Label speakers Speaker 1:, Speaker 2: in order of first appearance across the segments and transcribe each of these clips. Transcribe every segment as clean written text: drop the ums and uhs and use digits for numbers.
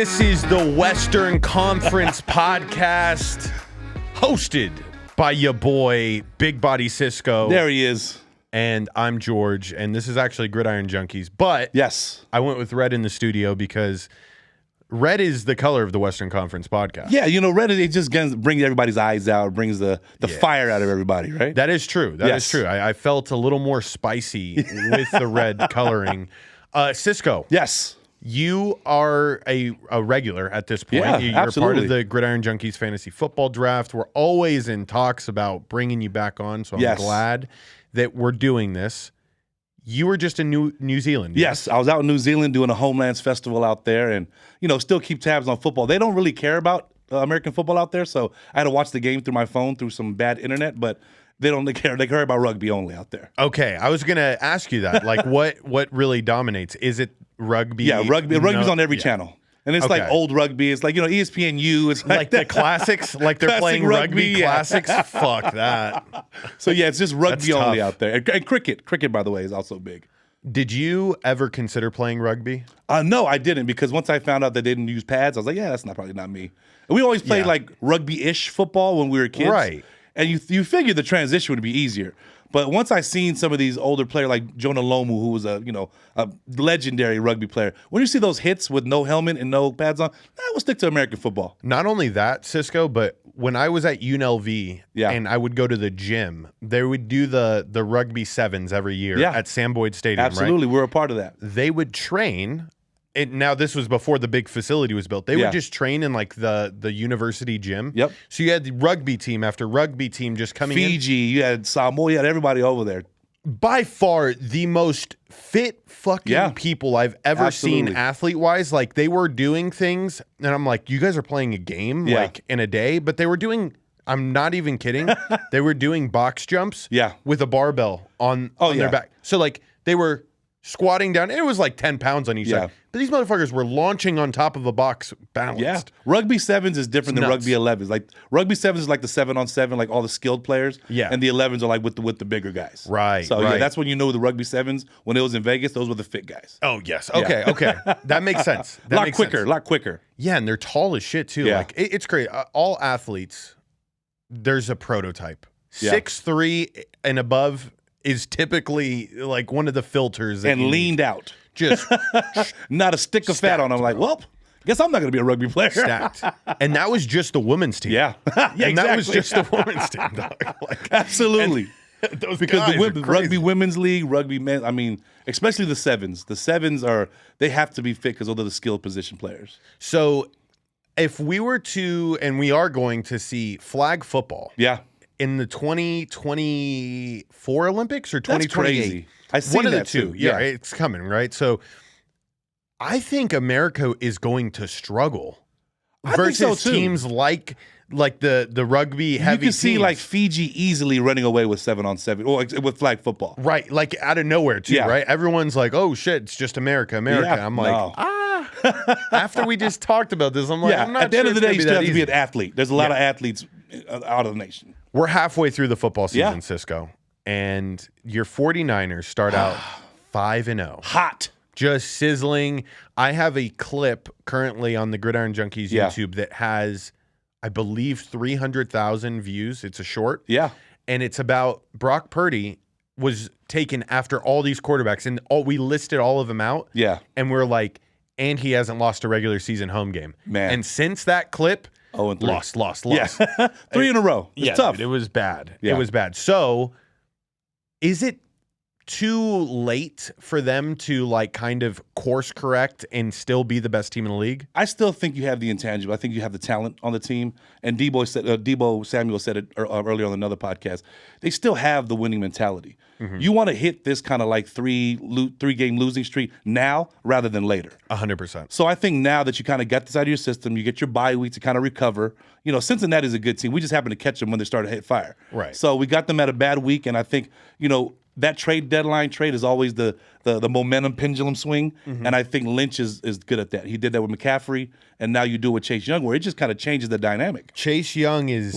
Speaker 1: This is the Western Conference podcast hosted by your boy, Big Body Cisco.
Speaker 2: There he is.
Speaker 1: And I'm George, and this is actually Gridiron Junkeez. But
Speaker 2: yes,
Speaker 1: I went with red in the studio because red is the color of the Western Conference podcast.
Speaker 2: Yeah, you know, red, it just brings everybody's eyes out, brings the fire out of everybody, right?
Speaker 1: That is true. That is true. I felt a little more spicy with the red coloring. Cisco.
Speaker 2: Yes.
Speaker 1: You are a regular at this point.
Speaker 2: Yeah,
Speaker 1: You're
Speaker 2: absolutely.
Speaker 1: part of the Gridiron Junkeez fantasy football draft. We're always in talks about bringing you back on, so I'm glad that we're doing this. You were just in New Zealand.
Speaker 2: Yes, I was out in New Zealand doing a Homelands Festival out there and, you know, still keep tabs on football. They don't really care about American football out there, so I had to watch the game through my phone through some bad internet, but they don't care. They care about rugby only out there.
Speaker 1: Okay, I was going to ask you that. Like, what really dominates? Is it rugby?
Speaker 2: Yeah, rugby. Rugby's on every channel. And it's like old rugby. It's like, you know, ESPNU. It's
Speaker 1: like the classics, like they're playing rugby classics.
Speaker 2: Yeah.
Speaker 1: Fuck that.
Speaker 2: So, yeah, it's just rugby only out there. And cricket. Cricket, by the way, is also big.
Speaker 1: Did you ever consider playing rugby?
Speaker 2: No, I didn't, because once I found out they didn't use pads, I was like, yeah, that's probably not me. And we always played like rugby-ish football when we were kids.
Speaker 1: Right.
Speaker 2: And you figured the transition would be easier. But once I seen some of these older players like Jonah Lomu, who was a legendary rugby player, when you see those hits with no helmet and no pads on, I will stick to American football.
Speaker 1: Not only that, Cisco, but when I was at UNLV and I would go to the gym, they would do the rugby sevens every year at Sam Boyd Stadium.
Speaker 2: Absolutely,
Speaker 1: right?
Speaker 2: We're a part of that.
Speaker 1: They would train. Now, this was before the big facility was built. They would just train in like the university gym.
Speaker 2: Yep.
Speaker 1: So you had the rugby team after rugby team just coming in.
Speaker 2: Fiji, you had Samoa, you had everybody over there.
Speaker 1: By far the most fit fucking people I've ever seen athlete-wise. Like, they were doing things, and I'm like, you guys are playing a game like in a day, but they were doing, I'm not even kidding, they were doing box jumps with a barbell on their back. So like they were squatting down. It was like 10 pounds on each side. But these motherfuckers were launching on top of a box balanced.
Speaker 2: Yeah. Rugby sevens is different than rugby 11s. Like rugby sevens is like the 7-on-7, like all the skilled players. Yeah. And the 11s are like with the bigger guys.
Speaker 1: Right.
Speaker 2: So yeah, that's when you know the rugby sevens. When it was in Vegas, those were the fit guys.
Speaker 1: Oh yes. Okay. Okay. That makes sense.
Speaker 2: A lot quicker.
Speaker 1: Yeah, and they're tall as shit too. Like it's great. All athletes, there's a prototype. 6'3" and above is typically like one of the filters.
Speaker 2: And leaned out. Just not a stick of fat on them. Like, well, guess I'm not going to be a rugby player.
Speaker 1: Stacked. And that was just the women's team.
Speaker 2: Yeah.
Speaker 1: And that was just the women's team. Like,
Speaker 2: absolutely.
Speaker 1: Those
Speaker 2: because the
Speaker 1: rugby
Speaker 2: women's league, rugby men, I mean, especially the sevens. The sevens they have to be fit because those are the skilled position players.
Speaker 1: So if we were to, and we are going to see flag football.
Speaker 2: Yeah.
Speaker 1: In the 2024 Olympics or 2028?
Speaker 2: That's crazy. I see
Speaker 1: one of
Speaker 2: that
Speaker 1: the two.
Speaker 2: Too.
Speaker 1: Yeah, it's coming, right? So I think America is going to struggle versus teams like the rugby heavy.
Speaker 2: You can see like Fiji easily running away with 7-on-7 or with flag football.
Speaker 1: Right, like out of nowhere too, right? Everyone's like, "Oh shit, it's just America."
Speaker 2: Yeah,
Speaker 1: I'm like, after we just talked about this, I'm like, I'm not
Speaker 2: at the end of the day, you still have to be an
Speaker 1: easy.
Speaker 2: athlete. There's a lot of athletes out of the nation.
Speaker 1: We're halfway through the football season, Cisco, and your 49ers start out 5-0.
Speaker 2: Hot.
Speaker 1: Just sizzling. I have a clip currently on the Gridiron Junkeez YouTube that has, I believe, 300,000 views. It's a short.
Speaker 2: Yeah.
Speaker 1: And it's about Brock Purdy was taken after all these quarterbacks, and we listed all of them out.
Speaker 2: Yeah.
Speaker 1: And we're like, and he hasn't lost a regular season home game.
Speaker 2: Man.
Speaker 1: And since that clip,
Speaker 2: 0-3.
Speaker 1: Lost.
Speaker 2: Yeah. 3 in a row. It's tough.
Speaker 1: Dude, it was bad.
Speaker 2: Yeah.
Speaker 1: It was bad. So is it too late for them to like kind of course correct and still be the best team in the league?
Speaker 2: I still think you have the intangible. I think you have the talent on the team. And Debo Samuel said it earlier on another podcast. They still have the winning mentality. Mm-hmm. You want to hit this kind of like three-game losing streak now rather than later.
Speaker 1: 100%.
Speaker 2: So I think now that you kind of got this out of your system, you get your bye week to kind of recover. You know, Cincinnati is a good team. We just happen to catch them when they start to hit fire.
Speaker 1: Right.
Speaker 2: So we got them at a bad week, and I think, you know, that deadline trade is always the momentum pendulum swing, and I think Lynch is good at that. He did that with McCaffrey, and now you do it with Chase Young, where it just kind of changes the dynamic.
Speaker 1: Chase Young is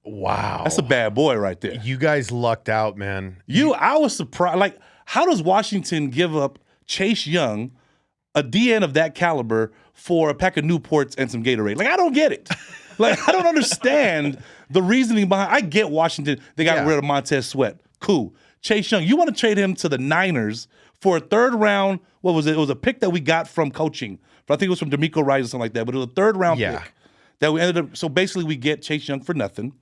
Speaker 1: wow.
Speaker 2: That's a bad boy right there.
Speaker 1: You guys lucked out, man.
Speaker 2: I was surprised. Like, how does Washington give up Chase Young, a DN of that caliber for a pack of Newports and some Gatorade. Like, I don't get it. Like, I don't understand the reasoning behind. I get Washington. They got rid of Montez Sweat. Cool. Chase Young, you want to trade him to the Niners for a third round? What was it? It was a pick that we got from coaching. I think it was from D'Amico Rice or something like that. But it was a third round pick that we ended up. So basically, we get Chase Young for nothing,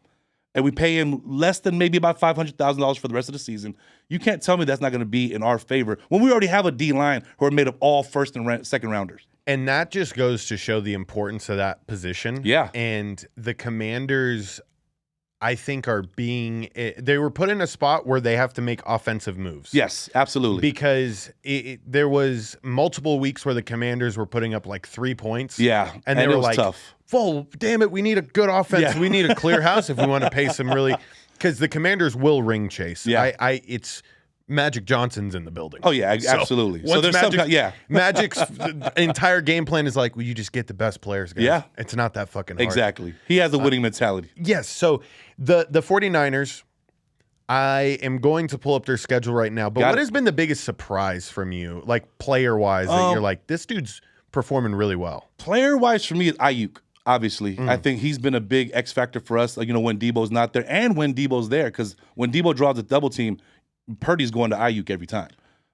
Speaker 2: and we pay him less than maybe about $500,000 for the rest of the season. You can't tell me that's not going to be in our favor when we already have a D-line who are made of all first and second rounders.
Speaker 1: And that just goes to show the importance of that position.
Speaker 2: Yeah.
Speaker 1: And the Commanders, I think, they were put in a spot where they have to make offensive moves.
Speaker 2: Yes, absolutely.
Speaker 1: Because there was multiple weeks where the Commanders were putting up like 3 points.
Speaker 2: Yeah.
Speaker 1: And they were like,
Speaker 2: tough.
Speaker 1: Well, damn it, we need a good offense. Yeah. We need a clear house if we want to pay some really – because the Commanders will ring chase.
Speaker 2: Yeah.
Speaker 1: It's Magic Johnson's in the building.
Speaker 2: Oh, yeah, absolutely. So there's
Speaker 1: Magic's entire game plan is like, well, you just get the best players, guys.
Speaker 2: Yeah.
Speaker 1: It's not that fucking hard.
Speaker 2: Exactly. He has a winning mentality.
Speaker 1: Yes. So the 49ers, I am going to pull up their schedule right now. But what has been the biggest surprise from you, like player-wise, that you're like, this dude's performing really well?
Speaker 2: Player-wise for me is Ayuk. Obviously, I think he's been a big X factor for us. Like, when Debo's not there and when Debo's there, because when Debo draws a double team, Purdy's going to Ayuk every time.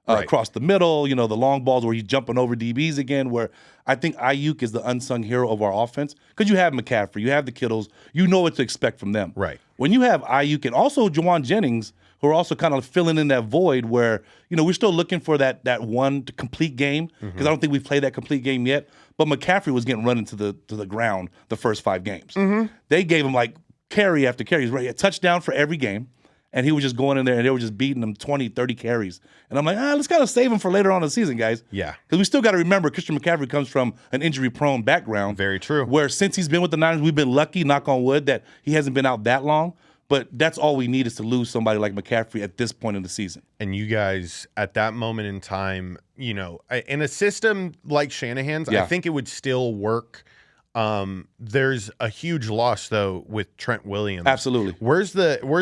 Speaker 2: Across the middle, the long balls where he's jumping over DBs again, where I think Ayuk is the unsung hero of our offense because you have McCaffrey, you have the Kittles, you know what to expect from them.
Speaker 1: Right.
Speaker 2: When you have Ayuk and also Juwan Jennings, who are also kind of filling in that void where, we're still looking for that one complete game because I don't think we've played that complete game yet. But McCaffrey was getting run into the ground the first 5 games. They gave him like carry after carry. He was a touchdown for every game. And he was just going in there and they were just beating him 20, 30 carries. And I'm like, let's kind of save him for later on in the season, guys.
Speaker 1: Yeah.
Speaker 2: Because we still got to remember Christian McCaffrey comes from an injury-prone background.
Speaker 1: Very true.
Speaker 2: Where since he's been with the Niners, we've been lucky, knock on wood, that he hasn't been out that long. But that's all we need is to lose somebody like McCaffrey at this point in the season.
Speaker 1: And you guys, at that moment in time, in a system like Shanahan's, I think it would still work. There's a huge loss though with Trent Williams.
Speaker 2: Absolutely.
Speaker 1: Where's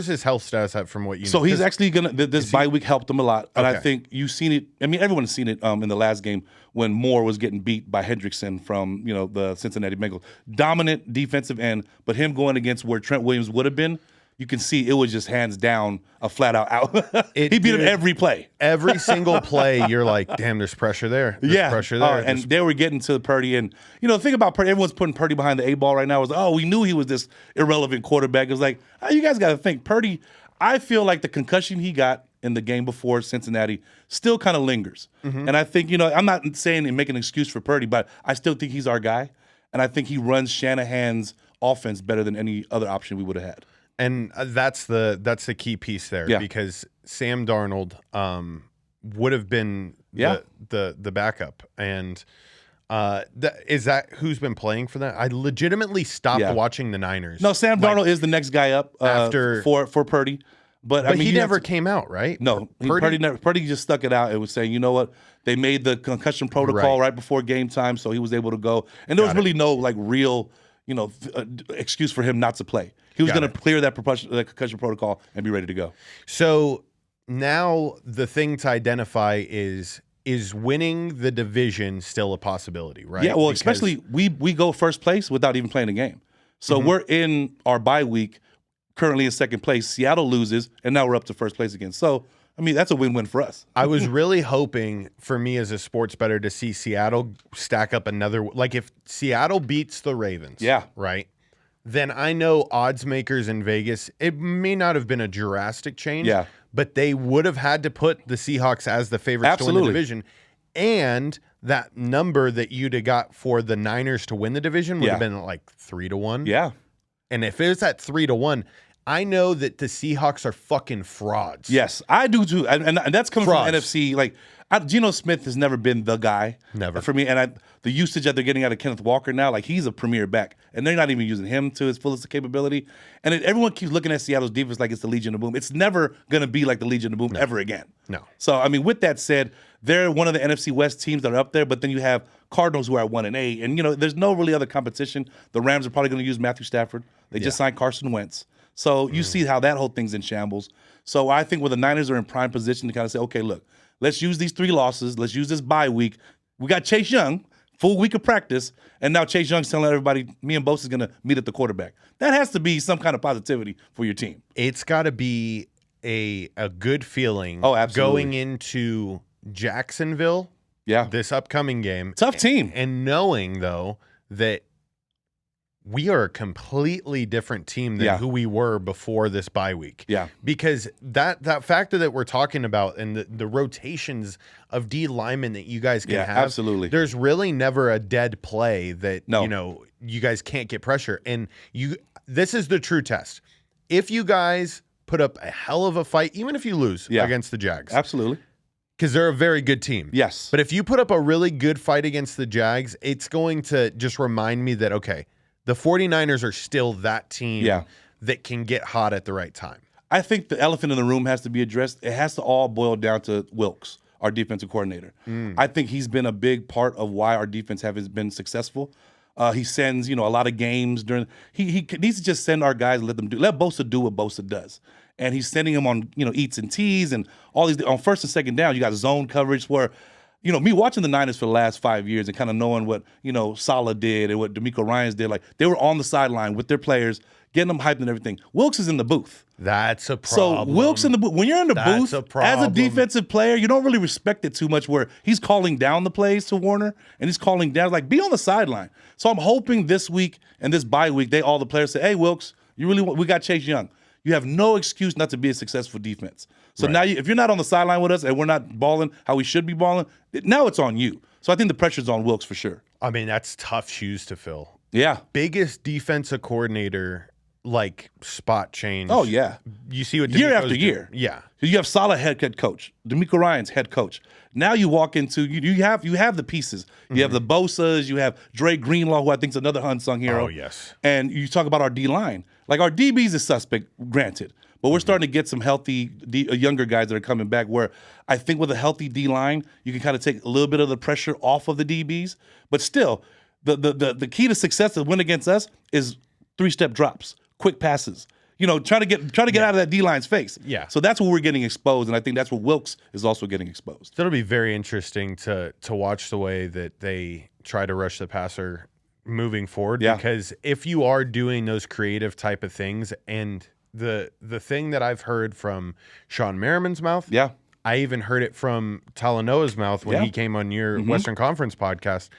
Speaker 1: his health status at from what you know?
Speaker 2: So he's actually this bye week helped him a lot. And I think you've seen it. I mean, everyone's seen it in the last game when Moore was getting beat by Hendrickson from, the Cincinnati Bengals. Dominant defensive end, but him going against where Trent Williams would have been, you can see it was just hands down a flat out. He beat him every play.
Speaker 1: Every single play, you're like, damn, there's pressure there. There's pressure there.
Speaker 2: And they were getting to Purdy. And, the thing about Purdy, everyone's putting Purdy behind the 8 ball right now. We knew he was this irrelevant quarterback. It was like, you guys got to think. Purdy, I feel like the concussion he got in the game before Cincinnati still kind of lingers. And I think, I'm not saying and making an excuse for Purdy, but I still think he's our guy. And I think he runs Shanahan's offense better than any other option we would have had.
Speaker 1: And that's the key piece there because Sam Darnold would have been the backup. And is that who's been playing for that? I legitimately stopped watching the Niners.
Speaker 2: No, Sam Darnold is the next guy up after for Purdy. But I mean,
Speaker 1: he never came out, right?
Speaker 2: No, Purdy just stuck it out. It was saying, you know what? They made the concussion protocol right before game time, so he was able to go. And there was really no real excuse for him not to play. He was going to clear that concussion protocol and be ready to go.
Speaker 1: So now the thing to identify is winning the division still a possibility, right?
Speaker 2: Yeah, well, especially we go first place without even playing a game. So we're in our bye week, currently in second place. Seattle loses, and now we're up to first place again. So, I mean, that's a win-win for us.
Speaker 1: I was really hoping for me as a sports bettor to see Seattle stack up another. Like if Seattle beats the Ravens, right? Then I know odds makers in Vegas, it may not have been a drastic change, but they would have had to put the Seahawks as the favorites to win the division. And that number that you'd have got for the Niners to win the division would have been like 3-1.
Speaker 2: Yeah. And
Speaker 1: if it was at 3-1, I know that the Seahawks are fucking frauds.
Speaker 2: Yes, I do too. And that's coming from NFC. Like, Geno Smith has never been the guy.
Speaker 1: Never.
Speaker 2: For me. And the usage that they're getting out of Kenneth Walker now, like he's a premier back. And they're not even using him to his fullest capability. And everyone keeps looking at Seattle's defense like it's the Legion of Boom. It's never going to be like the Legion of Boom ever again.
Speaker 1: No.
Speaker 2: So, I mean, with that said, they're one of the NFC West teams that are up there. But then you have Cardinals who are 1-8. And, there's no really other competition. The Rams are probably going to use Matthew Stafford. They just signed Carson Wentz. So you see how that whole thing's in shambles. So I think where the Niners are in prime position to kind of say, okay, look, let's use these 3 losses. Let's use this bye week. We got Chase Young, full week of practice, and now Chase Young's telling everybody, me and Bosa is going to meet at the quarterback. That has to be some kind of positivity for your team.
Speaker 1: It's got to be a good feeling going into Jacksonville this upcoming game.
Speaker 2: Tough team.
Speaker 1: And knowing, though, that we are a completely different team than who we were before this bye week.
Speaker 2: Yeah.
Speaker 1: Because that factor that we're talking about and the rotations of D linemen that you guys can have.
Speaker 2: Absolutely.
Speaker 1: There's really never a dead play that, you guys can't get pressure. And this is the true test. If you guys put up a hell of a fight, even if you lose against the Jags.
Speaker 2: Absolutely.
Speaker 1: Because they're a very good team.
Speaker 2: Yes.
Speaker 1: But if you put up a really good fight against the Jags, it's going to just remind me that, okay, the 49ers are still that team that can get hot at the right time.
Speaker 2: I think the elephant in the room has to be addressed. It has to all boil down to Wilks, our defensive coordinator. I think he's been a big part of why our defense has been successful. He sends, a lot of games during. He needs to just send our guys, let Bosa do what Bosa does. And he's sending them on, eats and teas and all these. On first and second down, you got zone coverage where, me watching the Niners for the last 5 years and kind of knowing what, Saleh did and what DeMeco Ryans did. Like, they were on the sideline with their players, getting them hyped and everything. Wilks is in the booth.
Speaker 1: That's a problem.
Speaker 2: So Wilks in the booth. When you're in the booth as a defensive player, you don't really respect it too much where he's calling down the plays to Warner and he's calling down, like, be on the sideline. So I'm hoping this week and this bye week, all the players say, hey, Wilks, we got Chase Young. You have no excuse not to be a successful defense. So now, if you're not on the sideline with us and we're not balling how we should be balling, now it's on you. So I think the pressure's on Wilks for sure.
Speaker 1: I mean, that's tough shoes to fill.
Speaker 2: Yeah.
Speaker 1: Biggest defensive coordinator, spot change.
Speaker 2: Oh, yeah.
Speaker 1: You see what
Speaker 2: year after year.
Speaker 1: Yeah.
Speaker 2: You have Saleh head coach, DeMeco Ryans head coach. Now you walk into you have the pieces. You have the Bosas, you have Dre Greenlaw, who I think is another unsung hero.
Speaker 1: Oh, yes.
Speaker 2: And you talk about our D line. Like, our DB's is suspect, granted, but we're starting to get some healthy younger guys that are coming back. Where I think with a healthy D line, you can kind of take a little bit of the pressure off of the DBs. But still, the key to success to win against us is 3-step drops, quick passes. Trying to get out of that D-line's face.
Speaker 1: Yeah.
Speaker 2: So that's where we're getting exposed, and I think that's where Wilks is also getting exposed.
Speaker 1: So it'll be very interesting to watch the way that they try to rush the passer moving forward. Because if you are doing those creative type of things, and the thing that I've heard from Sean Merriman's mouth, I even heard it from Talanoa's mouth when he came on your Western Conference podcast.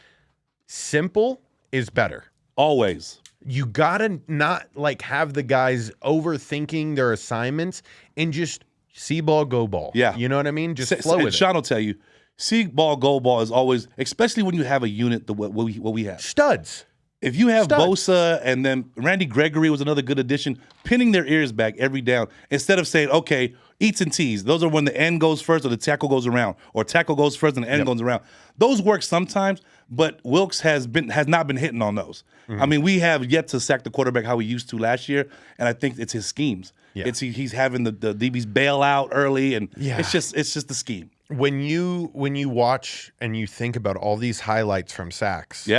Speaker 1: Simple is better.
Speaker 2: Always.
Speaker 1: You gotta not have the guys overthinking their assignments and just see ball, go ball.
Speaker 2: Yeah.
Speaker 1: You know what I mean? Just flow with it.
Speaker 2: Sean will tell you, see ball, go ball is always, especially when you have a unit what we have.
Speaker 1: Studs.
Speaker 2: If you have Bosa and then Randy Gregory was another good addition, pinning their ears back every down instead of saying, okay, eats and tees. Those are when the end goes first or the tackle goes around, or tackle goes first and the end goes around. Those work sometimes, but Wilks has not been hitting on those. I mean, we have yet to sack the quarterback how we used to last year, and I think it's his schemes. Yeah. He's having the DBs bail out early, and it's just the scheme.
Speaker 1: When you watch and you think about all these highlights from sacks,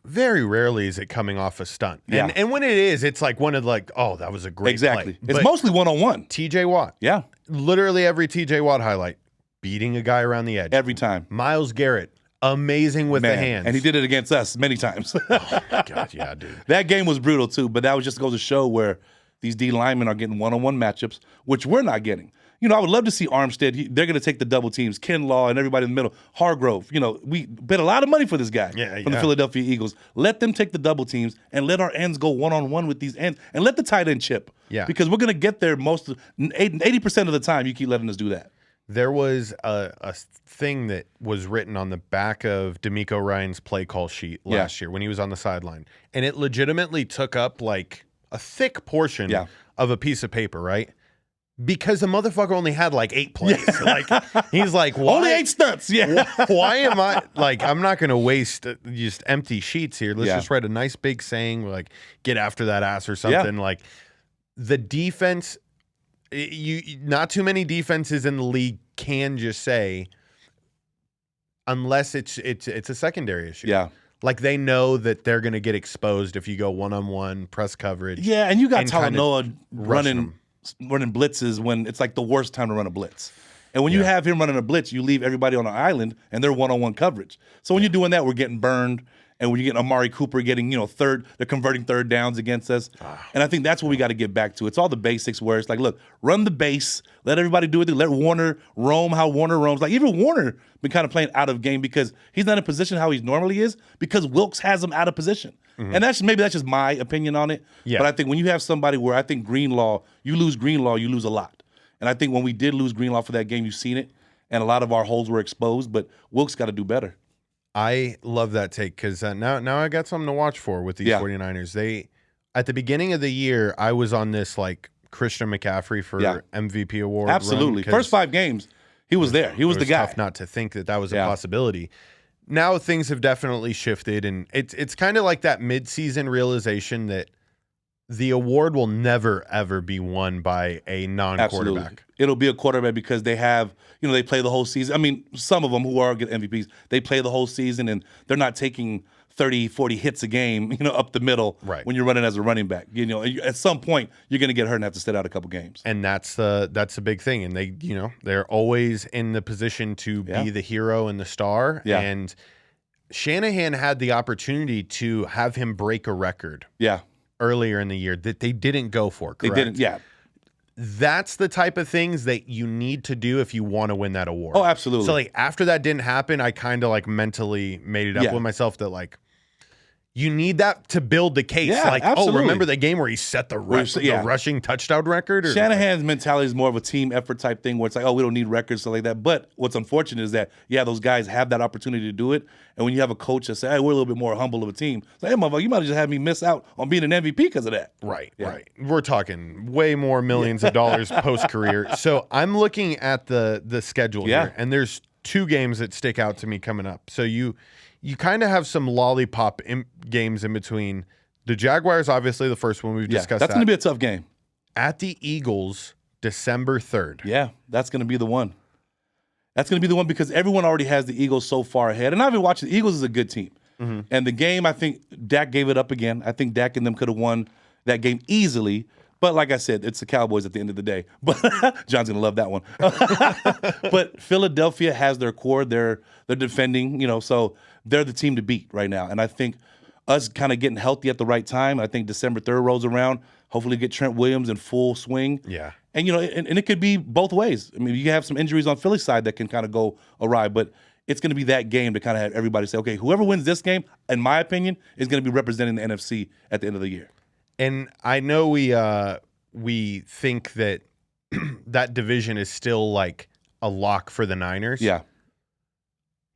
Speaker 1: very rarely is it coming off a stunt. And when it is, it's one of oh, that was a great play.
Speaker 2: It's mostly one-on-one.
Speaker 1: TJ Watt.
Speaker 2: Yeah.
Speaker 1: Literally every TJ Watt highlight, beating a guy around the edge.
Speaker 2: Every time.
Speaker 1: Myles Garrett, amazing with the hands.
Speaker 2: And he did it against us many times.
Speaker 1: Oh, my God, yeah, dude.
Speaker 2: That game was brutal, too, but that was just goes to show where these D linemen are getting one-on-one matchups, which we're not getting. I would love to see Armstead. They're going to take the double teams. Kinlaw and everybody in the middle. Hargrove. We bet a lot of money for this guy from the Philadelphia Eagles. Let them take the double teams and let our ends go one-on-one with these ends and let the tight end chip.
Speaker 1: Yeah.
Speaker 2: Because we're going to get there 80% of the time. You keep letting us do that.
Speaker 1: There was a thing that was written on the back of DeMeco Ryans' play call sheet last year when he was on the sideline. And it legitimately took up a thick portion of a piece of paper, right? Because the motherfucker only had 8 plays. He's why?
Speaker 2: Only 8 stunts. Yeah.
Speaker 1: Why am I I'm not going to waste just empty sheets here. Let's just write a nice big saying get after that ass or something. The defense, not too many defenses in the league can just say, unless it's a secondary issue.
Speaker 2: Yeah.
Speaker 1: They know that they're going to get exposed if you go one-on-one press coverage.
Speaker 2: Yeah, and you got Talanoa running blitzes when it's the worst time to run a blitz. And when you have him running a blitz, you leave everybody on an island, and they're one-on-one coverage. So when you're doing that, we're getting burned. And when you get Amari Cooper getting, they're converting third downs against us. And I think that's what we got to get back to. It's all the basics where it's like, look, run the base, let everybody do it. Let Warner roam how Warner roams. Like even Warner been kind of playing out of game because he's not in position how he normally is because Wilkes has him out of position. And that's just my opinion on it. Yeah. But I think when you have somebody where I think Greenlaw, you lose a lot. And I think when we did lose Greenlaw for that game, you've seen it. And a lot of our holes were exposed, but Wilkes got to do better.
Speaker 1: I love that take because now I got something to watch for with these 49ers. They at the beginning of the year, I was on this like Christian McCaffrey for MVP award.
Speaker 2: Absolutely. First 5 games, he was there. He was the guy.
Speaker 1: Tough not to think that was a possibility. Now things have definitely shifted, and it's kind of like that midseason realization that the award will never, ever be won by a non-quarterback.
Speaker 2: Absolutely. It'll be a quarterback because they have, they play the whole season. I mean, some of them who are good MVPs, they play the whole season, and they're not taking 30, 40 hits a game, up the middle when you're running as a running back. At some point, you're going to get hurt and have to sit out a couple games.
Speaker 1: And that's a big thing. And they, they're always in the position to be the hero and the star. Yeah. And Shanahan had the opportunity to have him break a record.
Speaker 2: Yeah.
Speaker 1: Earlier in the year that they didn't go for, correct?
Speaker 2: They didn't, yeah.
Speaker 1: That's the type of things that you need to do if you want to win that award.
Speaker 2: Oh, absolutely.
Speaker 1: So, like, after that didn't happen, I kind of, like, mentally made it up with myself that, like, you need that to build the case.
Speaker 2: Yeah,
Speaker 1: like,
Speaker 2: absolutely.
Speaker 1: remember the game where he set the rushing touchdown record? Or
Speaker 2: Shanahan's mentality is more of a team effort type thing where it's like, we don't need records, stuff like that. But what's unfortunate is that, those guys have that opportunity to do it. And when you have a coach that says, hey, we're a little bit more humble of a team, it's like, hey, motherfucker, you might have just had me miss out on being an MVP because of that.
Speaker 1: Right, right. We're talking way more millions of dollars post-career. So I'm looking at the schedule here, and there's 2 games that stick out to me coming up. So you kind of have some lollipop games in between. The Jaguars, obviously, the first one we've discussed.
Speaker 2: That's going to be a tough game.
Speaker 1: At the Eagles, December 3rd.
Speaker 2: Yeah, that's going to be the one. That's going to be the one because everyone already has the Eagles so far ahead. And I've been watching. The Eagles is a good team. Mm-hmm. And the game, I think Dak gave it up again. I think Dak and them could have won that game easily. But like I said, it's the Cowboys at the end of the day. But John's going to love that one. But Philadelphia has their core. They're defending, so they're the team to beat right now. And I think us kind of getting healthy at the right time, I think December 3rd rolls around, hopefully get Trent Williams in full swing.
Speaker 1: Yeah.
Speaker 2: And, and it could be both ways. I mean, you have some injuries on Philly's side that can kind of go awry, but it's going to be that game to kind of have everybody say, okay, whoever wins this game, in my opinion, is going to be representing the NFC at the end of the year.
Speaker 1: And I know we think that that division is still like a lock for the Niners.
Speaker 2: Yeah.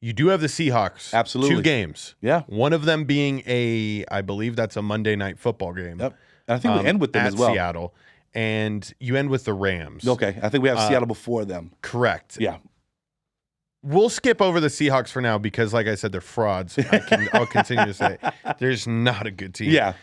Speaker 1: You do have the Seahawks.
Speaker 2: Absolutely.
Speaker 1: 2 games.
Speaker 2: Yeah.
Speaker 1: One of them being I believe that's a Monday night football game.
Speaker 2: Yep. And I think we end with them as well.
Speaker 1: Seattle. And you end with the Rams.
Speaker 2: Okay. I think we have Seattle before them.
Speaker 1: Correct.
Speaker 2: Yeah.
Speaker 1: We'll skip over the Seahawks for now because, like I said, they're frauds. I'll continue to say there's not a good team.
Speaker 2: Yeah.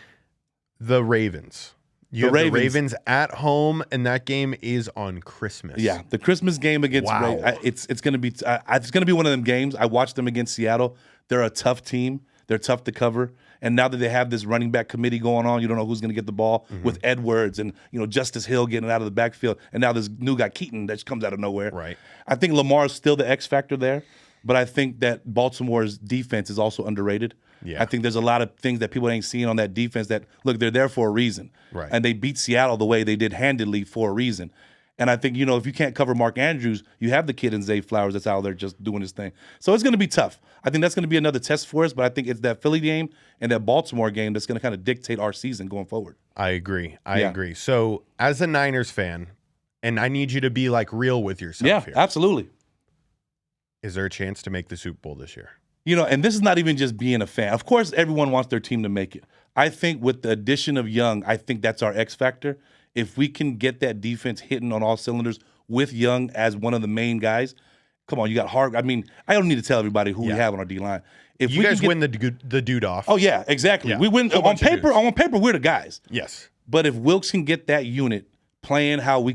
Speaker 1: The Ravens. The Ravens at home, and that game is on Christmas.
Speaker 2: Yeah, the Christmas game against it's going to be one of them games. I watched them against Seattle. They're a tough team. They're tough to cover. And now that they have this running back committee going on, you don't know who's going to get the ball with Edwards and Justice Hill getting out of the backfield, and now this new guy Keaton that comes out of nowhere.
Speaker 1: Right.
Speaker 2: I think Lamar is still the X factor there, but I think that Baltimore's defense is also underrated. Yeah. I think there's a lot of things that people ain't seeing on that defense that, look, they're there for a reason.
Speaker 1: Right.
Speaker 2: And they beat Seattle the way they did handedly for a reason. And I think, if you can't cover Mark Andrews, you have the kid in Zay Flowers that's out there just doing his thing. So it's going to be tough. I think that's going to be another test for us, but I think it's that Philly game and that Baltimore game that's going to kind of dictate our season going forward.
Speaker 1: I agree. I agree. So as a Niners fan, and I need you to be like real with yourself here.
Speaker 2: Yeah, absolutely.
Speaker 1: Is there a chance to make the Super Bowl this year?
Speaker 2: And this is not even just being a fan. Of course, everyone wants their team to make it. I think with the addition of Young, I think that's our X factor. If we can get that defense hitting on all cylinders with Young as one of the main guys, come on, you got Hart. I mean, I don't need to tell everybody who we have on our D-line.
Speaker 1: If you guys win the dude off.
Speaker 2: Oh, yeah, exactly. Yeah. We win on paper. On paper, we're the guys.
Speaker 1: Yes.
Speaker 2: But if Wilkes can get that unit playing how we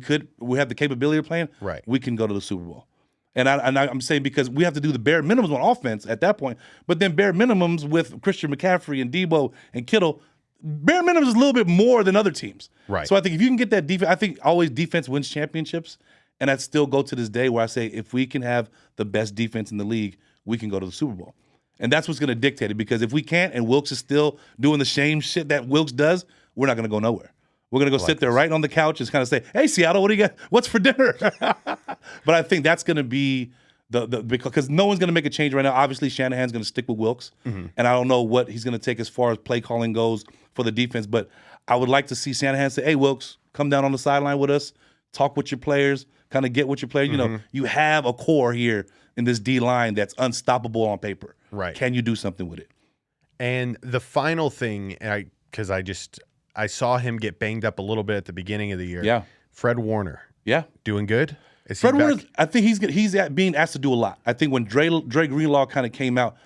Speaker 2: have the capability of playing, we can go to the Super Bowl. And I'm saying because we have to do the bare minimums on offense at that point, but then bare minimums with Christian McCaffrey and Debo and Kittle, bare minimums is a little bit more than other teams.
Speaker 1: Right.
Speaker 2: So I think if you can get that defense, I think always defense wins championships. And I'd still go to this day where I say, if we can have the best defense in the league, we can go to the Super Bowl. And that's what's going to dictate it, because if we can't and Wilks is still doing the same shit that Wilks does, we're not going to go nowhere. We're going to go sit there right on the couch and kind of say, hey, Seattle, what do you got? What's for dinner? But I think that's going to be because no one's going to make a change right now. Obviously, Shanahan's going to stick with Wilks, and I don't know what he's going to take as far as play calling goes for the defense. But I would like to see Shanahan say, hey, Wilks, come down on the sideline with us, talk with your players, kind of get with your players. You know, you have a core here in this D-line that's unstoppable on paper.
Speaker 1: Right.
Speaker 2: Can you do something with it?
Speaker 1: And the final thing, because I saw him get banged up a little bit at the beginning of the year.
Speaker 2: Yeah.
Speaker 1: Fred Warner.
Speaker 2: Yeah.
Speaker 1: Doing good?
Speaker 2: Fred Warner, I think he's being asked to do a lot. I think when Dre Greenlaw kind of came out,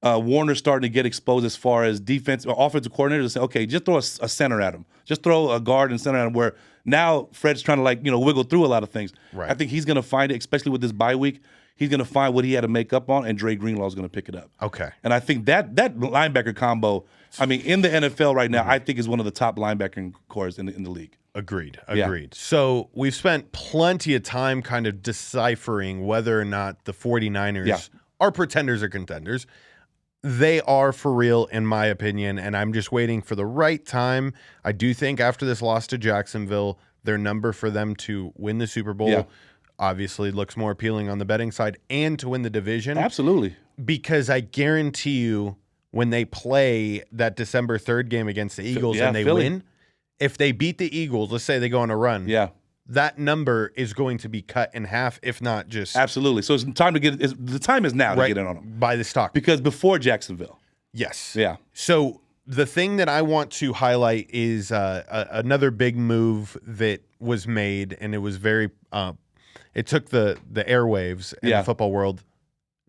Speaker 2: Warner's starting to get exposed as far as defense or offensive coordinators say, okay, just throw a center at him. Just throw a guard and center at him, where now Fred's trying to wiggle through a lot of things.
Speaker 1: Right.
Speaker 2: I think he's going to find it, especially with this bye week. He's going to find what he had to make up on, and Dre Greenlaw is going to pick it up.
Speaker 1: Okay.
Speaker 2: And I think that linebacker combo, I mean, in the NFL right now, I think is one of the top linebacking cores in the league.
Speaker 1: Agreed.
Speaker 2: Yeah.
Speaker 1: So we've spent plenty of time kind of deciphering whether or not the 49ers are pretenders or contenders. They are for real, in my opinion, and I'm just waiting for the right time. I do think after this loss to Jacksonville, their number for them to win the Super Bowl obviously looks more appealing on the betting side, and to win the division.
Speaker 2: Absolutely.
Speaker 1: Because I guarantee you, when they play that December 3rd game against the Eagles and they win, if they beat the Eagles, let's say they go on a run, that number is going to be cut in half, if not just...
Speaker 2: Absolutely. So it's time to get the time is now to get in on them.
Speaker 1: By the stock.
Speaker 2: Because before Jacksonville.
Speaker 1: Yes.
Speaker 2: Yeah.
Speaker 1: So the thing that I want to highlight is another big move that was made, and it was very... it took the airwaves in the football world.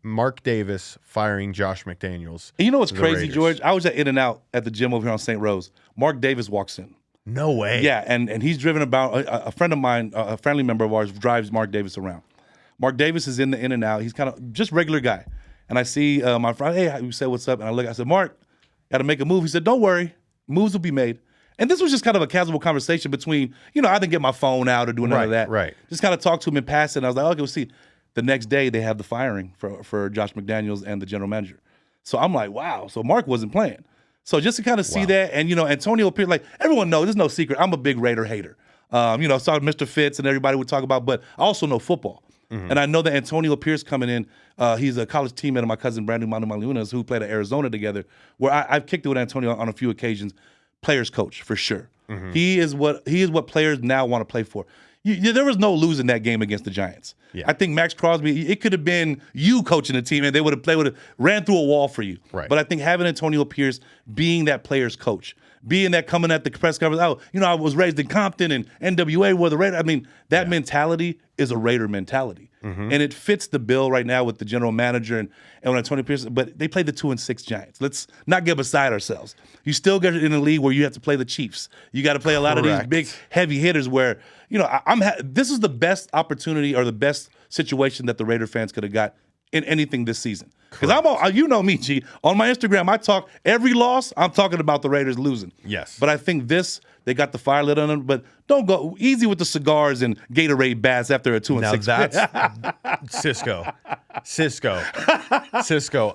Speaker 1: Mark Davis firing Josh McDaniels.
Speaker 2: And you know what's crazy, Raiders. George? I was at In-N-Out at the gym over here on St. Rose. Mark Davis walks in.
Speaker 1: No way.
Speaker 2: Yeah, and he's driven about a friend of mine, a family member of ours, drives Mark Davis around. Mark Davis is in the In-N-Out. He's kind of just regular guy. And I see my friend, hey, you said, what's up? And I said, Mark, got to make a move. He said, don't worry, moves will be made. And this was just kind of a casual conversation between, I didn't get my phone out or do none of that.
Speaker 1: Right.
Speaker 2: Just kind of talk to him in passing. I was like, okay, we'll see. The next day, they have the firing for Josh McDaniels and the general manager. So I'm like, wow. So Mark wasn't playing. So just to kind of see that, and Antonio Pierce, like everyone knows, there's no secret. I'm a big Raider hater. Saw Mr. Fitz and everybody would talk about, but I also know football. And I know that Antonio Pierce coming in, he's a college teammate of my cousin Brandon Manuelinas, who played at Arizona together, where I've kicked it with Antonio on a few occasions. Players coach for sure. He is what players now want to play for. There was no losing that game against the Giants. Yeah. I think Max Crosby, it could have been you coaching the team, and they would have ran through a wall for you.
Speaker 1: Right.
Speaker 2: But I think having Antonio Pierce being that player's coach, being that coming at the press conference, I was raised in Compton and NWA were the Raiders. I mean, that mentality is a Raider mentality. And it fits the bill right now with the general manager and when Antonio Pierce, but they played the 2-6 Giants. Let's not get beside ourselves. You still get in a league where you have to play the Chiefs. You got to play a lot of these big, heavy hitters where, this is the best opportunity or the best situation that the Raider fans could have got in anything this season. Because you know me, G. On my Instagram, I talk every loss, I'm talking about the Raiders losing.
Speaker 1: Yes.
Speaker 2: But I think they got the fire lit on them. But don't go easy with the cigars and Gatorade bats after a 2-6.
Speaker 1: Now that's Cisco.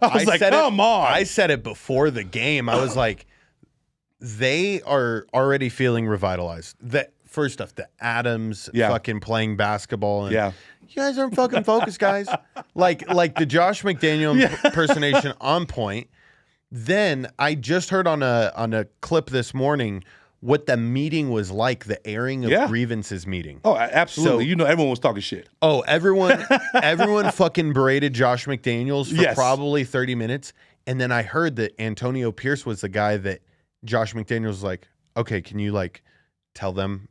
Speaker 2: I was like, come on.
Speaker 1: I said it before the game. I was like, they are already feeling revitalized. First off, the Adams fucking playing basketball. And you guys aren't fucking focused, guys. Like the Josh McDaniel impersonation on point. Then I just heard on a clip this morning what the meeting was like, the airing of grievances meeting.
Speaker 2: Oh, absolutely. So, everyone was talking shit.
Speaker 1: Oh, everyone fucking berated Josh McDaniels for probably 30 minutes. And then I heard that Antonio Pierce was the guy that Josh McDaniels was like, okay, can you tell them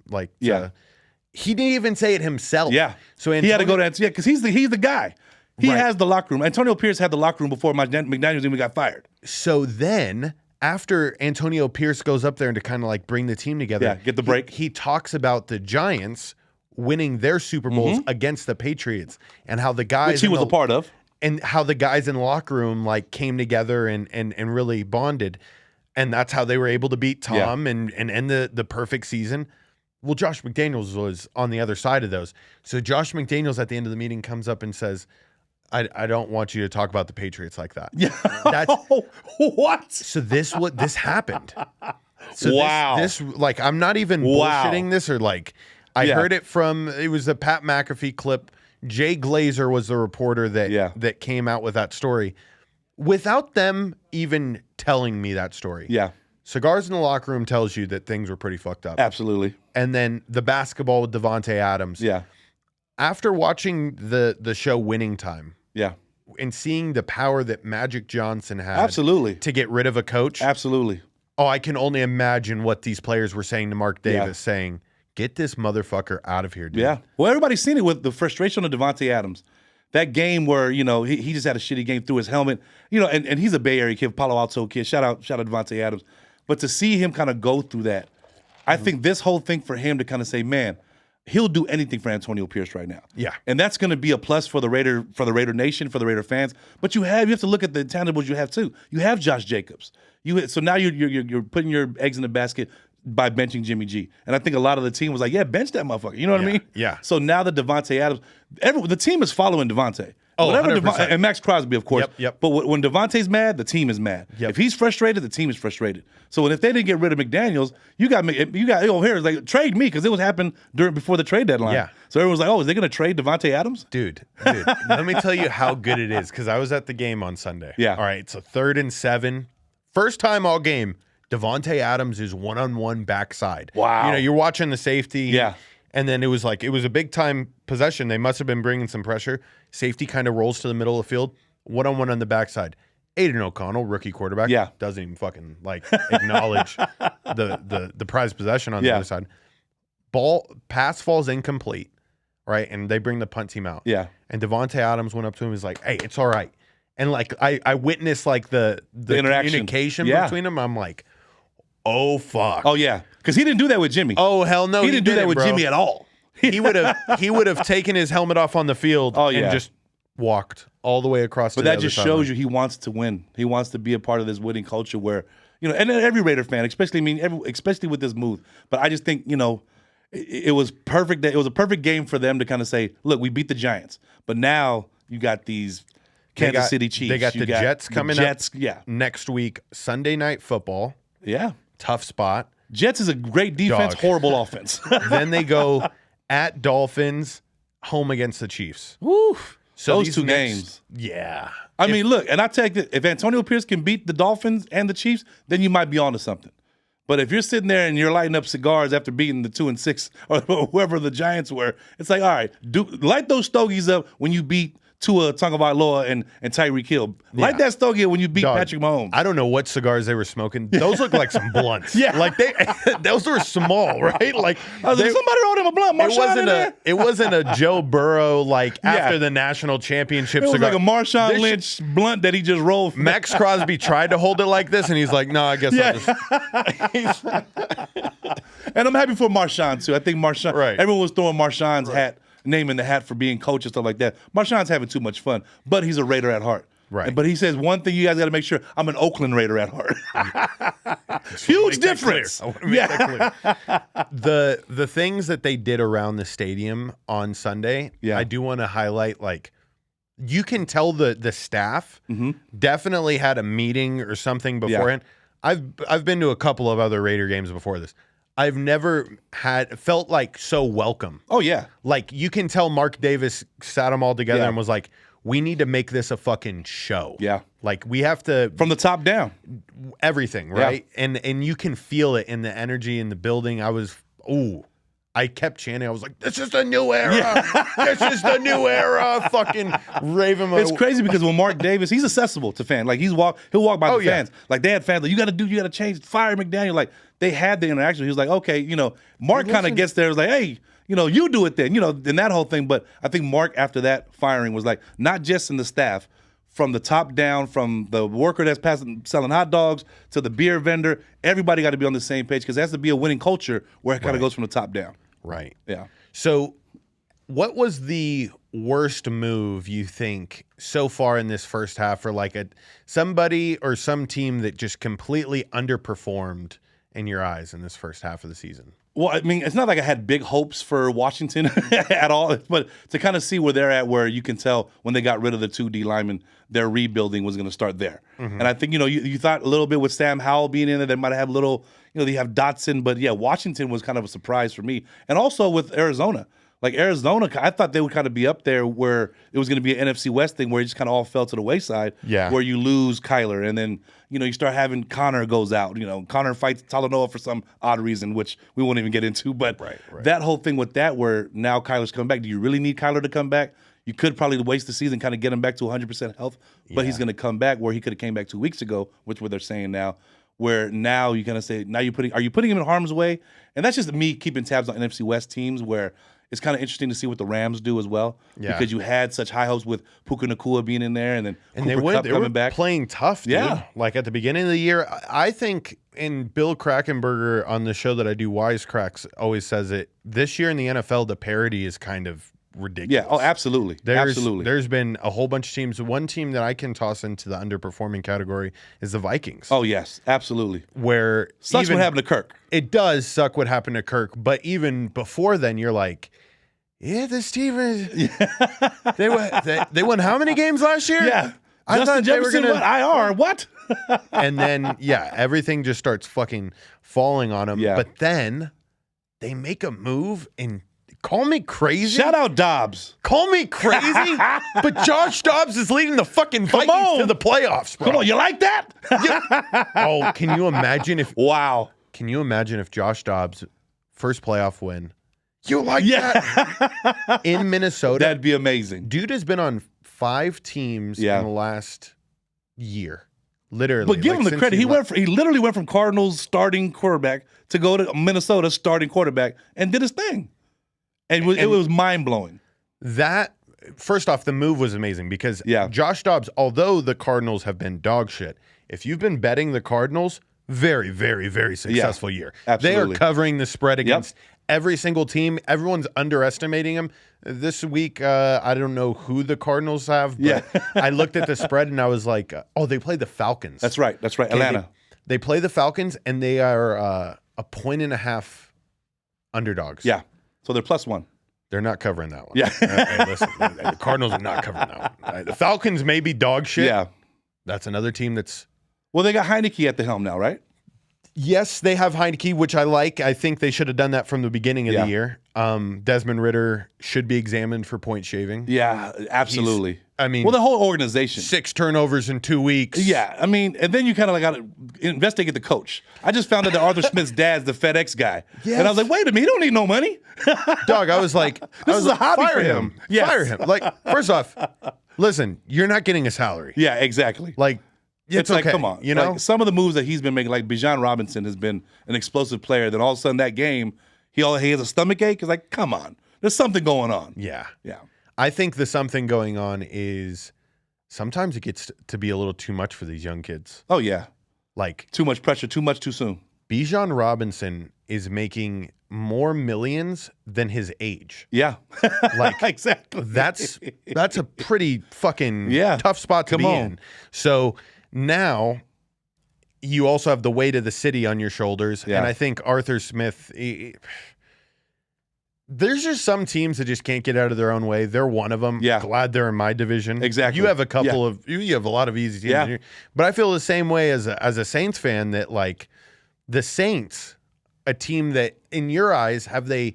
Speaker 1: he didn't even say it himself.
Speaker 2: Yeah.
Speaker 1: So
Speaker 2: he had to go to because he's the guy. He has the locker room. Antonio Pierce had the locker room before McDaniels even got fired.
Speaker 1: So then after Antonio Pierce goes up there and to kind of bring the team together,
Speaker 2: get the break.
Speaker 1: He talks about the Giants winning their Super Bowls against the Patriots and how the guys,
Speaker 2: which he was a part of,
Speaker 1: and how the guys in the locker room came together and really bonded, and that's how they were able to beat Tom and end the perfect season. Well, Josh McDaniels was on the other side of those. So Josh McDaniels at the end of the meeting comes up and says, I don't want you to talk about the Patriots like that.
Speaker 2: Yeah. What?
Speaker 1: So this happened. So
Speaker 2: wow.
Speaker 1: This like, I'm not even bullshitting this, or like, I heard it from, it was the Pat McAfee clip. Jay Glazer was the reporter that came out with that story without them even telling me that story.
Speaker 2: Yeah.
Speaker 1: Cigars in the Locker Room tells you that things were pretty fucked up.
Speaker 2: Absolutely. And
Speaker 1: then the basketball with Davante Adams.
Speaker 2: Yeah.
Speaker 1: After watching the show Winning Time.
Speaker 2: Yeah.
Speaker 1: And seeing the power that Magic Johnson had.
Speaker 2: Absolutely.
Speaker 1: To get rid of a coach.
Speaker 2: Absolutely.
Speaker 1: Oh, I can only imagine what these players were saying to Mark Davis, saying, get this motherfucker out of here, dude.
Speaker 2: Yeah. Well, everybody's seen it with the frustration of Davante Adams. That game where, he just had a shitty game through his helmet. And he's a Bay Area kid, Palo Alto kid. Shout out Davante Adams. But to see him kind of go through that, I think this whole thing for him to kind of say, man, he'll do anything for Antonio Pierce right now.
Speaker 1: Yeah.
Speaker 2: And that's going to be a plus for the Raider Nation, for the Raider fans. But you have to look at the intangibles you have too. You have Josh Jacobs. So now you're putting your eggs in the basket by benching Jimmy G. And I think a lot of the team was like, yeah, bench that motherfucker. You know what I mean?
Speaker 1: Yeah.
Speaker 2: So now that Davante Adams, the team is following Davante.
Speaker 1: Oh, 100%.
Speaker 2: And Max Crosby, of course.
Speaker 1: Yep.
Speaker 2: But when Davante's mad, the team is mad.
Speaker 1: Yep.
Speaker 2: If he's frustrated, the team is frustrated. So if they didn't get rid of McDaniels, you got here it's like trade me, because it was happening before the trade deadline.
Speaker 1: Yeah.
Speaker 2: So everyone's like, oh, is they going to trade Davante Adams?
Speaker 1: Dude, let me tell you how good it is, because I was at the game on Sunday.
Speaker 2: Yeah.
Speaker 1: All right, it's a 3rd and 7. First time all game, Davante Adams is one-on-one backside.
Speaker 2: Wow.
Speaker 1: You're watching the safety.
Speaker 2: Yeah.
Speaker 1: And then it was a big time possession. They must have been bringing some pressure. Safety kind of rolls to the middle of the field, one-on-one on the backside. Aiden O'Connell, rookie quarterback, doesn't even fucking acknowledge the prized possession on the other side. Pass falls incomplete, right? And they bring the punt team out.
Speaker 2: Yeah.
Speaker 1: And Davante Adams went up to him and was like, hey, it's all right. And I witnessed the communication between them. I'm like, oh fuck.
Speaker 2: Oh yeah. Because he didn't do that with Jimmy.
Speaker 1: Oh hell no.
Speaker 2: He didn't do that with Jimmy at all.
Speaker 1: He would have taken his helmet off on the field and just walked all the way across.
Speaker 2: But that just shows you he wants to win. He wants to be a part of this winning culture where, and every Raider fan, especially with this move. But I just think, it was perfect. It was a perfect game for them to kind of say, look, we beat the Giants, but now you got these Kansas City Chiefs.
Speaker 1: They got the Jets coming up next week, Sunday Night Football.
Speaker 2: Yeah.
Speaker 1: Tough spot.
Speaker 2: Jets is a great defense, horrible offense.
Speaker 1: Then they go at Dolphins, home against the Chiefs.
Speaker 2: Woo.
Speaker 1: So
Speaker 2: those two games.
Speaker 1: Yeah.
Speaker 2: I mean, look, and I take it, if Antonio Pierce can beat the Dolphins and the Chiefs, then you might be onto something. But if you're sitting there and you're lighting up cigars after beating the 2-6 or whoever the Giants were, it's like, all right, light those stogies up when you beat Tua Tagovailoa and Tyreek Hill. Light that stogie when you beat Patrick Mahomes.
Speaker 1: I don't know what cigars they were smoking. Those look like some blunts. Like those were small, right? Like
Speaker 2: somebody wrote him a blunt.
Speaker 1: It wasn't a Joe Burrow after the national championship
Speaker 2: cigar.
Speaker 1: It was
Speaker 2: like a Marshawn Lynch blunt that he just rolled.
Speaker 1: Max Crosby tried to hold it like this, and he's like, "No, I guess I'll just."
Speaker 2: And I'm happy for Marshawn too. I think Marshawn.
Speaker 1: Right.
Speaker 2: Everyone was throwing Marshawn's hat. Name in the hat for being coach and stuff like that. Marshawn's having too much fun, but he's a Raider at heart.
Speaker 1: Right.
Speaker 2: But he says one thing you guys got to make sure: I'm an Oakland Raider at heart. Huge difference.
Speaker 1: I want to make that clear. The things that they did around the stadium on Sunday, I do want to highlight. You can tell the staff definitely had a meeting or something beforehand. I've been to a couple of other Raider games before this. I've never felt so welcome.
Speaker 2: Oh, yeah.
Speaker 1: You can tell Mark Davis sat them all together and was like, we need to make this a fucking show.
Speaker 2: Yeah.
Speaker 1: We have to.
Speaker 2: From the top down.
Speaker 1: Everything, right? Yeah. And you can feel it in the energy in the building. I kept chanting. I was like, this is the new era. Yeah. This is the new era. Fucking raving.
Speaker 2: It's crazy because when Mark Davis, he's accessible to fans. He'll walk by the fans. They had fans. You got to change, fire McDaniel. They had the interaction. He was like, okay, Mark kind of gets there. Was like, hey, you do it then, and that whole thing. But I think Mark, after that firing, was like, not just in the staff, from the top down, from the worker that's selling hot dogs to the beer vendor, everybody got to be on the same page because it has to be a winning culture where it kind of goes from the top down.
Speaker 1: Right.
Speaker 2: Yeah.
Speaker 1: So what was the worst move you think so far in this first half for somebody or some team that just completely underperformed in your eyes in this first half of the season?
Speaker 2: Well, I mean, it's not like I had big hopes for Washington at all, but to kind of see where they're at, where you can tell when they got rid of the 2 D linemen, their rebuilding was going to start there. And I think, you thought a little bit with Sam Howell being in there, they might have a little, they have Dotson, but yeah, Washington was kind of a surprise for me. And also with Arizona. Like Arizona, I thought they would kind of be up there where it was going to be an NFC West thing where it just kind of all fell to the wayside.
Speaker 1: Yeah.
Speaker 2: Where you lose Kyler and then, you start having Connor goes out. Connor fights Talanoa for some odd reason, which we won't even get into. But that whole thing with that where now Kyler's coming back. Do you really need Kyler to come back? You could probably waste the season, kind of get him back to 100% health, but he's going to come back where he could have came back 2 weeks ago, which what they're saying now. Where now you're going to say, are you putting him in harm's way? And that's just me keeping tabs on NFC West teams where it's kind of interesting to see what the Rams do as well. Yeah. Because you had such high hopes with Puka Nacua being in there and then
Speaker 1: they were back. Playing tough, dude. Yeah. Like at the beginning of the year, I think, and Bill Krackomberger on the show that I do, Wisecracks, always says it, this year in the NFL, the parity is kind of ridiculous.
Speaker 2: Yeah, oh, absolutely.
Speaker 1: There's been a whole bunch of teams. One team that I can toss into the underperforming category is the Vikings.
Speaker 2: Oh, yes, absolutely.
Speaker 1: Where
Speaker 2: sucks what happened to Kirk.
Speaker 1: It does suck what happened to Kirk, but even before then, you're like, yeah, this team is. They won how many games last year?
Speaker 2: Yeah,
Speaker 1: I thought they were gonna
Speaker 2: IR. What?
Speaker 1: And then everything just starts fucking falling on them. Yeah. But then they make a move and. Call me crazy.
Speaker 2: Shout out Dobbs.
Speaker 1: Call me crazy, but Josh Dobbs is leading the fucking Vikings to the playoffs, bro.
Speaker 2: Come on, you like that?
Speaker 1: Oh, can you imagine if?
Speaker 2: Wow.
Speaker 1: Can you imagine if Josh Dobbs first playoff win? You like that in Minnesota?
Speaker 2: That'd be amazing.
Speaker 1: Dude has been on 5 teams in the last year, literally.
Speaker 2: But give him the credit. He literally went from Cardinals starting quarterback to go to Minnesota starting quarterback and did his thing. And it was mind-blowing.
Speaker 1: That, first off, the move was amazing because Josh Dobbs, although the Cardinals have been dog shit, if you've been betting the Cardinals, very, very, very successful year.
Speaker 2: Absolutely.
Speaker 1: They are covering the spread against every single team. Everyone's underestimating them. This week, I don't know who the Cardinals have, but I looked at the spread and I was like, they play the Falcons.
Speaker 2: That's right. Atlanta.
Speaker 1: They play the Falcons and they are a 1.5 underdogs.
Speaker 2: Yeah. So they're +1.
Speaker 1: They're not covering that one.
Speaker 2: Yeah.
Speaker 1: Hey, listen, the Cardinals are not covering that one. The Falcons may be dog shit.
Speaker 2: Yeah.
Speaker 1: That's another team that's...
Speaker 2: Well, they got Heineke at the helm now, right?
Speaker 1: Yes, they have Heineke, which I like. I think they should have done that from the beginning of the year. Desmond Ridder should be examined for point shaving.
Speaker 2: Yeah, absolutely.
Speaker 1: Well,
Speaker 2: the whole organization.
Speaker 1: 6 turnovers in 2 weeks.
Speaker 2: Yeah, and then you kind of got to investigate the coach. I just found out that Arthur Smith's dad's the FedEx guy. Yes. And I was like, wait a minute, he don't need no money.
Speaker 1: Dog, I was like,
Speaker 2: this is a hobby
Speaker 1: fire
Speaker 2: for him.
Speaker 1: Yes. Fire him. Like, first off, listen, you're not getting a salary.
Speaker 2: Yeah, exactly.
Speaker 1: Like, it's okay.
Speaker 2: Like, come on. Like, some of the moves that he's been making, like Bijan Robinson has been an explosive player. Then all of a sudden that game, he has a stomach ache. It's like, come on. There's something going on.
Speaker 1: Yeah.
Speaker 2: Yeah.
Speaker 1: I think the something going on is sometimes it gets to be a little too much for these young kids.
Speaker 2: Oh, yeah.
Speaker 1: Like,
Speaker 2: too much pressure, too much too soon.
Speaker 1: Bijan Robinson is making more millions than his age.
Speaker 2: Yeah.
Speaker 1: Like,
Speaker 2: exactly.
Speaker 1: That's a pretty fucking tough spot to be in. So now you also have the weight of the city on your shoulders. Yeah. And I think Arthur Smith, there's just some teams that just can't get out of their own way. They're one of them.
Speaker 2: Yeah.
Speaker 1: Glad they're in my division.
Speaker 2: Exactly.
Speaker 1: You have a couple of, you have a lot of easy teams. Yeah. But I feel the same way as a Saints fan that, like, the Saints, a team that in your eyes, have they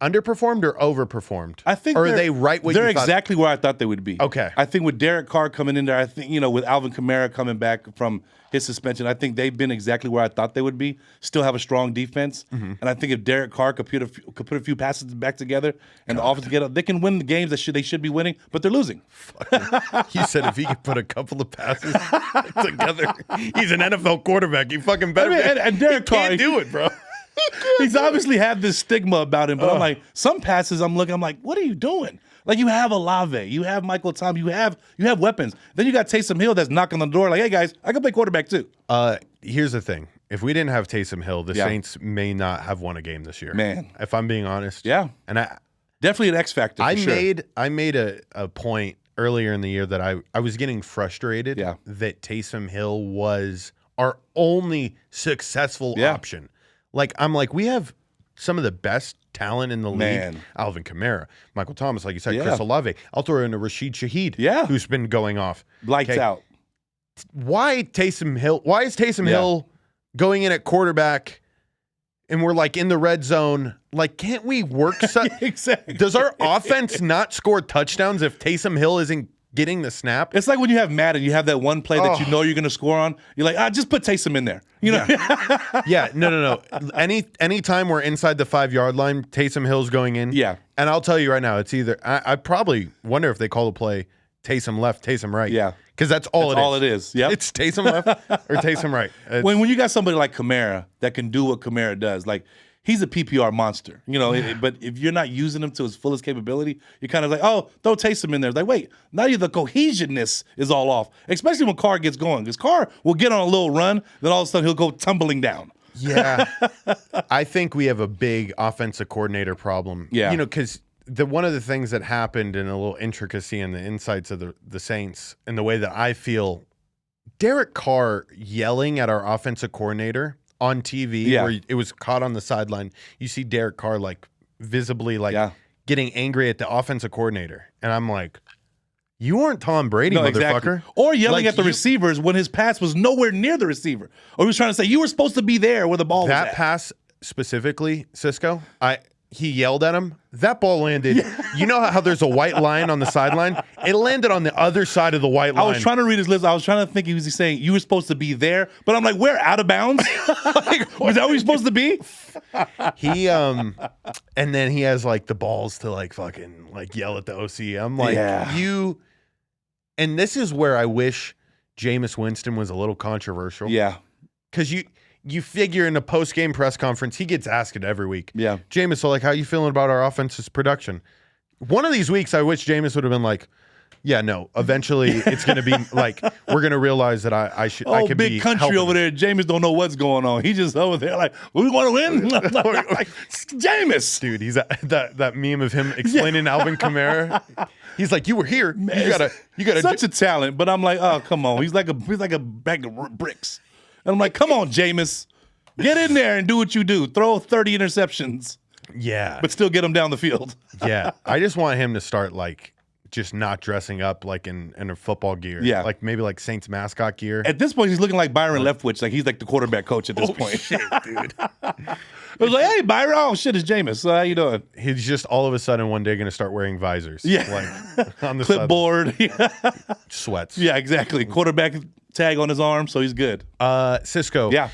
Speaker 1: underperformed or overperformed?
Speaker 2: I think
Speaker 1: are they right what
Speaker 2: they're
Speaker 1: you thought?
Speaker 2: Exactly where I thought they would be.
Speaker 1: Okay.
Speaker 2: I think with Derek Carr coming in there, I think, with Alvin Kamara coming back from his suspension, I think they've been exactly where I thought they would be. Still have a strong defense. Mm-hmm. And I think if Derek Carr could put a few passes back together and the offense together, they can win the games that they should be winning, but they're losing.
Speaker 1: He said if he could put a couple of passes together, he's an NFL quarterback. You fucking better.
Speaker 2: And Derek Carr
Speaker 1: can't do it, bro.
Speaker 2: He's obviously had this stigma about him, but I'm like, some passes I'm like, what are you doing? Like, you have Olave, you have Michael Thomas, you have weapons. Then you got Taysom Hill that's knocking on the door like, hey guys, I can play quarterback too.
Speaker 1: Here's the thing. If we didn't have Taysom Hill, the Saints may not have won a game this year.
Speaker 2: Man.
Speaker 1: If I'm being honest.
Speaker 2: Yeah.
Speaker 1: And
Speaker 2: definitely an X factor.
Speaker 1: I made a point earlier in the year that I was getting frustrated that Taysom Hill was our only successful option. Like, I'm like, we have some of the best talent in the league. Alvin Kamara, Michael Thomas, like you said, Chris Olave. I'll throw in a Rashid Shaheed, who's been going off.
Speaker 2: Lights out.
Speaker 1: Why is Taysom Hill going in at quarterback and we're like in the red zone? Like, can't we work?
Speaker 2: Exactly.
Speaker 1: Does our offense not score touchdowns if Taysom Hill isn't getting the snap?
Speaker 2: It's like when you have Madden, you have that one play that you know you're going to score on. You're like, just put Taysom in there. You know?
Speaker 1: No. Any time we're inside the 5-yard line, Taysom Hill's going in.
Speaker 2: Yeah.
Speaker 1: And I'll tell you right now, it's either I probably wonder if they call the play Taysom left, Taysom right.
Speaker 2: Yeah.
Speaker 1: Because that's all it is.
Speaker 2: Yep.
Speaker 1: It's Taysom left or Taysom right.
Speaker 2: When you got somebody like Kamara that can do what Kamara does, like, he's a PPR monster, you know. But if you're not using him to his fullest capability, you're kind of like, oh, throw Taysom in there. It's like, wait, now the cohesionness is all off, especially when Carr gets going. Because Carr will get on a little run, then all of a sudden he'll go tumbling down.
Speaker 1: Yeah. I think we have a big offensive coordinator problem. Yeah. You know, because one of the things that happened in a little intricacy in the insights of the Saints and the way that I feel, Derek Carr yelling at our offensive coordinator on TV, where it was caught on the sideline. You see Derek Carr like visibly getting angry at the offensive coordinator, and I'm like, you aren't Tom Brady, motherfucker.
Speaker 2: Exactly. Or yelling at the receivers when his pass was nowhere near the receiver, or he was trying to say you were supposed to be there where the ball was at.
Speaker 1: That pass specifically, Cisco, he yelled at him. That ball landed. You know how there's a white line on the sideline? It landed on the other side of the white line.
Speaker 2: I was trying to read his list. I was trying to think he was saying you were supposed to be there, but I'm like, where? Out of bounds? Like, was that where you're supposed to be?
Speaker 1: And then he has like the balls to like fucking like yell at the OC. I'm like, and this is where I wish Jameis Winston was a little controversial.
Speaker 2: Yeah.
Speaker 1: Because you figure in a post-game press conference, he gets asked it every week.
Speaker 2: Yeah.
Speaker 1: Jameis, so like, how you feeling about our offense's production? One of these weeks, I wish Jameis would have been like, yeah, no, eventually it's going to be like, we're going to realize that I could be
Speaker 2: big country over there. Jameis don't know what's going on. He's just over there like, we want to win? Like, Jameis.
Speaker 1: Dude, he's that meme of him explaining Alvin Kamara. He's like, you were here. Man, you gotta
Speaker 2: such a talent. But I'm like, oh, come on. He's like a bag of bricks. And I'm like, come on, Jameis. Get in there and do what you do. Throw 30 interceptions.
Speaker 1: Yeah.
Speaker 2: But still get them down the field.
Speaker 1: Yeah. I just want him to start, like, just not dressing up, like, in a football gear.
Speaker 2: Yeah.
Speaker 1: Like, maybe, like, Saints mascot gear.
Speaker 2: At this point, he's looking like Byron Leftwich. Like, he's like the quarterback coach at this point.
Speaker 1: Shit, dude.
Speaker 2: I was like, hey, Byron. Oh, shit, it's Jameis. How you doing?
Speaker 1: He's just all of a sudden one day going to start wearing visors.
Speaker 2: Yeah.
Speaker 1: Like, on the
Speaker 2: clipboard.
Speaker 1: Sweats.
Speaker 2: Yeah, exactly. Quarterback tag on his arm, so he's good.
Speaker 1: Cisco.
Speaker 2: Yeah.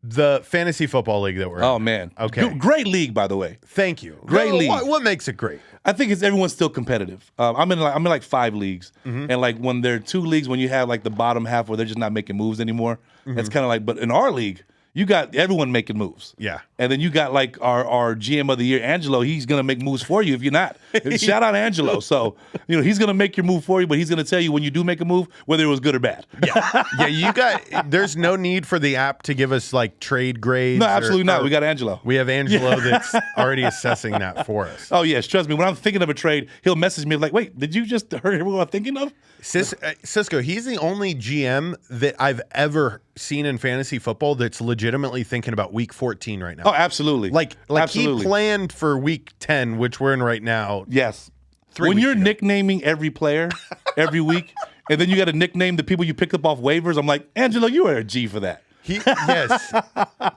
Speaker 1: The fantasy football league that we're in.
Speaker 2: Oh, man.
Speaker 1: Okay.
Speaker 2: Great league, by the way.
Speaker 1: Thank you.
Speaker 2: Great league.
Speaker 1: What makes it great?
Speaker 2: I think it's everyone's still competitive. I'm in like 5 leagues, and like when there are 2 leagues, when you have like the bottom half where they're just not making moves anymore, it's kind of like. But in our league, you got everyone making moves.
Speaker 1: Yeah.
Speaker 2: And then you got like our GM of the year, Angelo. He's gonna make moves for you if you're not. Shout out Angelo. So he's gonna make your move for you, but he's gonna tell you when you do make a move whether it was good or bad.
Speaker 1: Yeah. There's no need for the app to give us like trade grades.
Speaker 2: No, absolutely not. We got Angelo.
Speaker 1: We have Angelo that's already assessing that for us.
Speaker 2: Oh yes, trust me. When I'm thinking of a trade, he'll message me like, "Wait, did you just hear what I'm thinking of?"
Speaker 1: Cisco, he's the only GM that I've ever seen in fantasy football that's legitimately thinking about week 14 right now.
Speaker 2: Oh, absolutely.
Speaker 1: Like absolutely. He planned for week 10, which we're in right now.
Speaker 2: Yes. When you're nicknaming every player every week, and then you got to nickname the people you picked up off waivers, I'm like, Angelo, you are a G for that.
Speaker 1: Yes.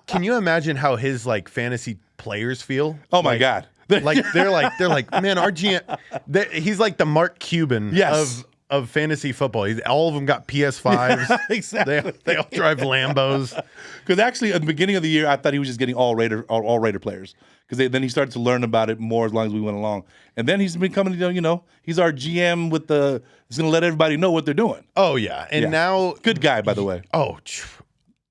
Speaker 1: Can you imagine how his like fantasy players feel?
Speaker 2: Oh my God.
Speaker 1: Like they're like, man, our GM, he's like the Mark Cuban of fantasy football. All of them got PS5s.
Speaker 2: Yeah, exactly.
Speaker 1: They all drive Lambos.
Speaker 2: Because actually, at the beginning of the year, I thought he was just getting all Raider players. Because then he started to learn about it more as long as we went along. And then he's becoming, he's our GM with he's going to let everybody know what they're doing.
Speaker 1: Oh, yeah. And now.
Speaker 2: Good guy, by the way.
Speaker 1: Oh,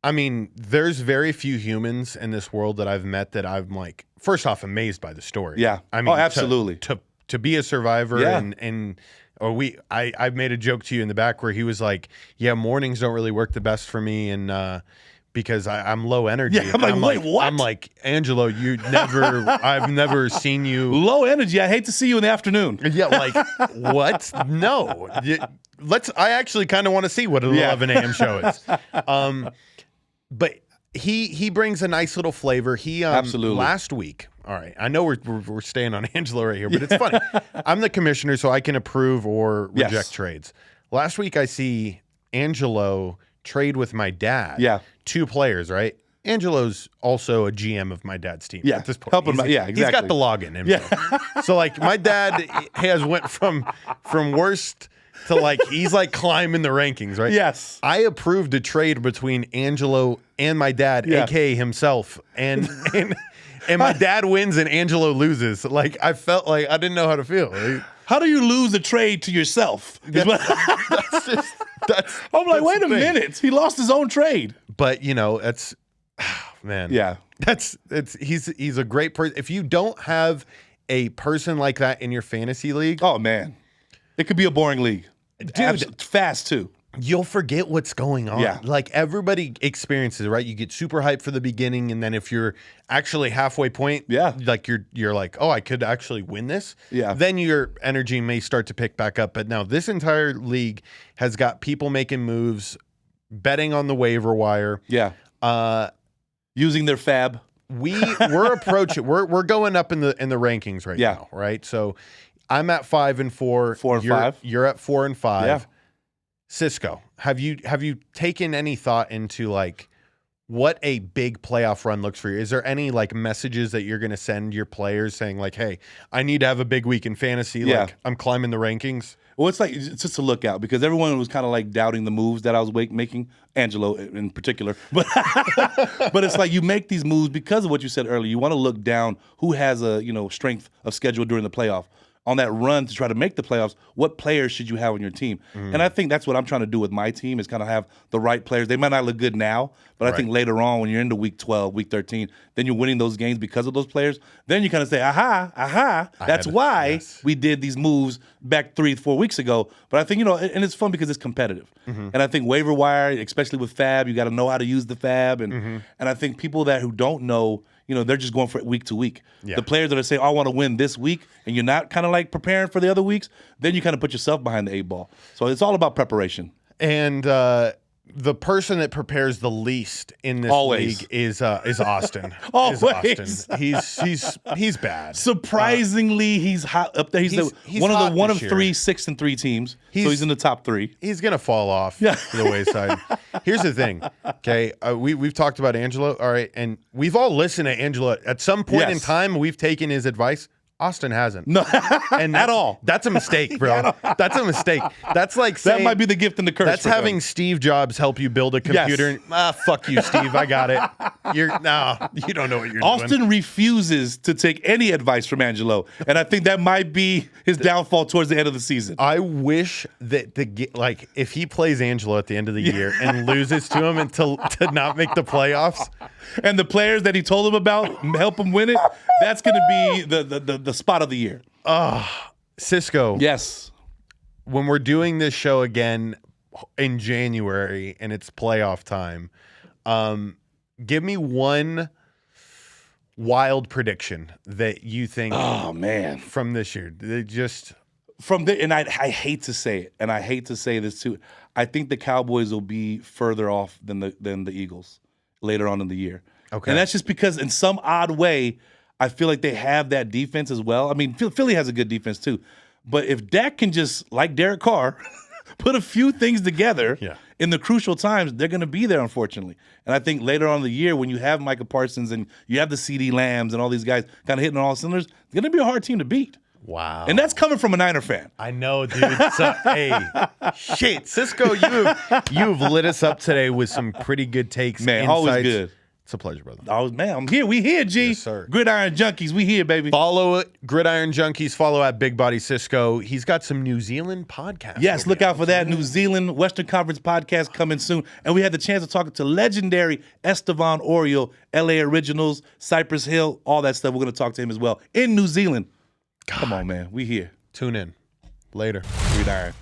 Speaker 1: I mean, there's very few humans in this world that I've met that I'm like, first off, amazed by the story.
Speaker 2: Yeah.
Speaker 1: I mean,
Speaker 2: absolutely.
Speaker 1: To be a survivor and I made a joke to you in the back where he was like, yeah, mornings don't really work the best for me, and because I'm low energy.
Speaker 2: Yeah, I'm like, wait, what?
Speaker 1: I'm like, Angelo, I've never seen you.
Speaker 2: Low energy. I hate to see you in the afternoon.
Speaker 1: Yeah, like, what? No. I actually kind of want to see what an 11 a.m. show is. but he brings a nice little flavor. He
Speaker 2: Absolutely.
Speaker 1: Last week. All right, I know we're staying on Angelo right here, but it's funny. I'm the commissioner, so I can approve or reject trades. Last week, I see Angelo trade with my dad.
Speaker 2: Yeah,
Speaker 1: 2 players, right? Angelo's also a GM of my dad's team.
Speaker 2: Yeah,
Speaker 1: at this point.
Speaker 2: helping him. Yeah, exactly.
Speaker 1: He's got the login. Yeah. So like my dad went from worst to like he's like climbing the rankings, right?
Speaker 2: Yes.
Speaker 1: I approved a trade between Angelo and my dad, aka himself, and my dad wins and Angelo loses. Like I felt like I didn't know how to feel. Like,
Speaker 2: how do you lose a trade to yourself? I'm like, wait a minute. He lost his own trade.
Speaker 1: But it's man.
Speaker 2: Yeah.
Speaker 1: He's a great person. If you don't have a person like that in your fantasy league,
Speaker 2: oh man, it could be a boring league.
Speaker 1: Dude,
Speaker 2: fast too.
Speaker 1: You'll forget what's going on.
Speaker 2: Yeah.
Speaker 1: Like everybody experiences, right? You get super hyped for the beginning, and then if you're actually halfway point, like you're like, oh, I could actually win this.
Speaker 2: Yeah.
Speaker 1: Then your energy may start to pick back up. But now this entire league has got people making moves, betting on the waiver wire.
Speaker 2: Yeah. Using their fab.
Speaker 1: We're approaching. We're going up in the rankings right now, right? So I'm at 5 and 4.
Speaker 2: 4 and 5.
Speaker 1: You're at 4 and 5.
Speaker 2: Yeah.
Speaker 1: Cisco, have you taken any thought into like what a big playoff run looks for you? Is there any like messages that you're going to send your players saying like, hey, I need to have a big week in fantasy. Like I'm climbing the rankings.
Speaker 2: Well, it's just a look out because everyone was kind of like doubting the moves that I was making, Angelo in particular. But but it's like you make these moves because of what you said earlier. You want to look down who has a strength of schedule during the playoff. On that run to try to make the playoffs, what players should you have on your team? And I think that's what I'm trying to do with my team is kind of have the right players. They might not look good now, but I think later on when you're into week 12, week 13, then you're winning those games because of those players. Then you kind of say, aha, that's why we did these moves back 3-4 weeks ago. But I think, and it's fun because it's competitive. And I think waiver wire, especially with fab, you got to know how to use the fab. And I think people who don't know, they're just going for it week to week. Yeah. The players that are saying, I want to win this week, and you're not kind of like preparing for the other weeks, then you kind of put yourself behind the 8 ball. So it's all about preparation.
Speaker 1: And the person that prepares the least in this league is Austin.
Speaker 2: Always.
Speaker 1: Is Austin. He's bad.
Speaker 2: Surprisingly, he's hot up there. He's one of 3 6-3 teams. So he's in the top 3.
Speaker 1: He's gonna fall off to the wayside. Here's the thing, okay? We've talked about Angelo, all right, and we've all listened to Angelo. At some point in time, we've taken his advice. Austin hasn't.
Speaker 2: No,
Speaker 1: and
Speaker 2: at all.
Speaker 1: That's a mistake, bro. That's a mistake. That's like saying,
Speaker 2: that might be the gift and the curse.
Speaker 1: That's having Steve Jobs help you build a computer. Yes. Fuck you, Steve. I got it. You don't know what you're doing.
Speaker 2: Austin refuses to take any advice from Angelo, and I think that might be his downfall towards the end of the season.
Speaker 1: I wish that if he plays Angelo at the end of the year and loses to him and to not make the playoffs,
Speaker 2: and the players that he told him about help him win it, that's going to be the spot of the year.
Speaker 1: Cisco.
Speaker 2: Yes.
Speaker 1: When we're doing this show again in January and it's playoff time, give me one wild prediction that you think.
Speaker 2: Oh man,
Speaker 1: from this year,
Speaker 2: and I hate to say it, and I hate to say this too. I think the Cowboys will be further off than the Eagles later on in the year. Okay, and that's just because in some odd way, I feel like they have that defense as well. I mean, Philly has a good defense too. But if Dak can just, like Derek Carr, put a few things together in the crucial times, they're going to be there, unfortunately. And I think later on in the year, when you have Micah Parsons and you have the CD Lambs and all these guys kind of hitting on all cylinders, it's going to be a hard team to beat.
Speaker 1: Wow.
Speaker 2: And that's coming from a Niner fan.
Speaker 1: I know, dude. So, hey, shit. Cisco, you've lit us up today with some pretty good takes.
Speaker 2: Man,
Speaker 1: insights.
Speaker 2: Always good.
Speaker 1: It's a pleasure, brother.
Speaker 2: Oh, man, I'm here. We here, G.
Speaker 1: Yes, sir.
Speaker 2: Gridiron Junkeez, we here, baby.
Speaker 1: Follow it, Gridiron Junkeez. Follow at Big Body Cisco. He's got some New Zealand podcasts.
Speaker 2: Yes, look out for that. New Zealand Western Conference podcast coming soon. And we had the chance to talk to legendary Estevan Oriol, LA Originals, Cypress Hill, all that stuff. We're going to talk to him as well in New Zealand. God. Come on, man. We here.
Speaker 1: Tune in. Later.
Speaker 2: Gridiron.